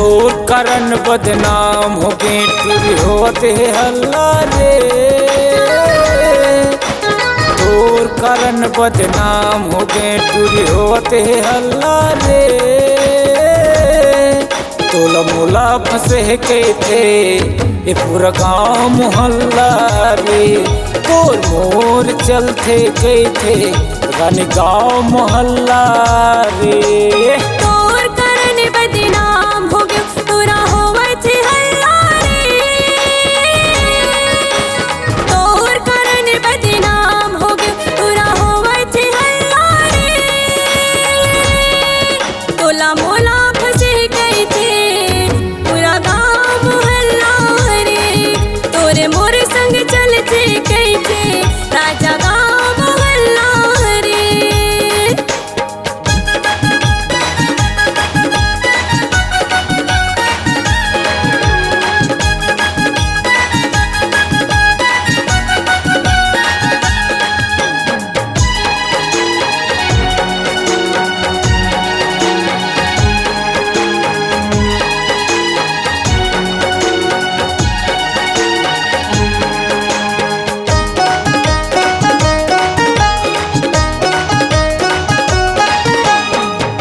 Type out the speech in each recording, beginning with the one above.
तोर कारण बदनाम हो गए टूरी होते हल्ला रे। तोर कारण बदनाम हो गए टूरी होते हल्ला रे। तोला मोला फंसे के थे ये पूरा गाँव मोहल्ला रे। तोर मोर चलते गए थे रानी गाँव मोहल्ला रे। तोर कारण बदनाम हो गयो तोरा होवत हल्ला रे। तोर कारण बदनाम हो गयो तोरा होवत हल्ला रे। तोला मोला फंसे गए थे पूरा गाँव मोहल्ला रे। तोरे मोर संग चलते गए थे राजा गाँव मोहल्ला रे।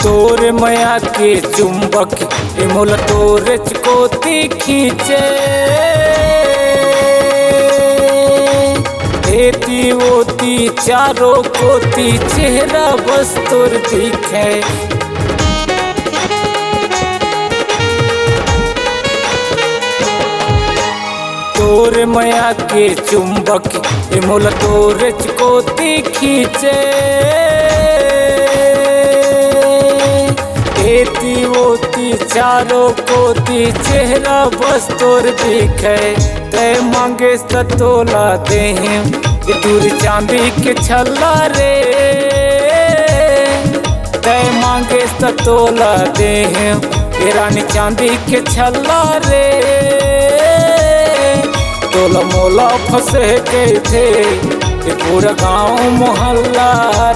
तोरे माया के चुंबक ए मोला तोरे चकोती खींचे। एती ओती चारों कोती चेहरा बस तोर दिखे। तोरे माया के चुंबक ए मोला तोरे चकोती खींचे। एती ओती चारों कोती चेहरा बस तोर दिखे। तय मांगे तोला देहिम ये दूर चांदी के छल्ला रे। तय मांगे तोला देहिम ये रानी चांदी के छल्ला रे। तोला मोला फंसे गए थे ये पूरा गाँव मोहल्ला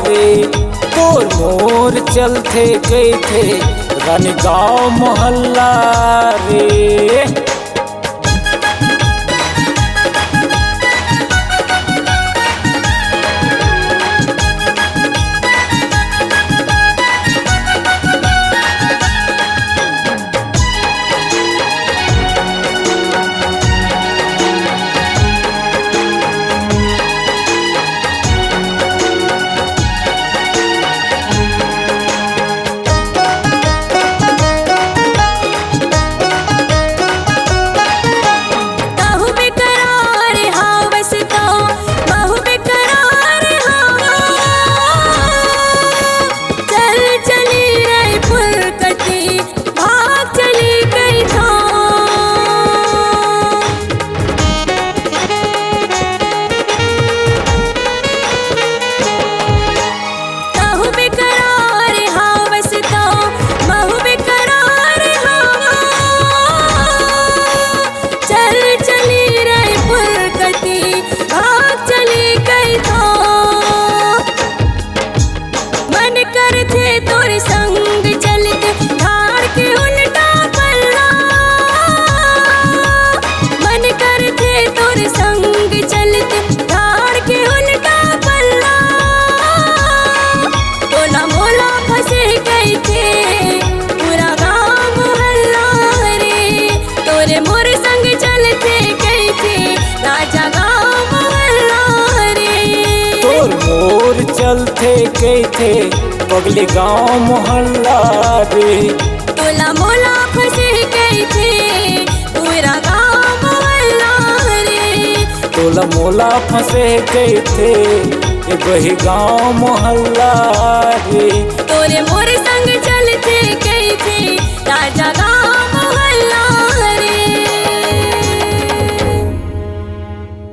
रे। तोर मोर चलते गए थे रानी गाँव मोहल्ला रे। चलते गए थे पगली गाँव मोहल्ला रे। तोला मोला फंसे गए थे पूरा गाँव मोहल्ला रे। तोला मोला फंसे गए थे ये वही गाँव मोहल्ला रे। तोरे मोर संग चलते गए थे राजा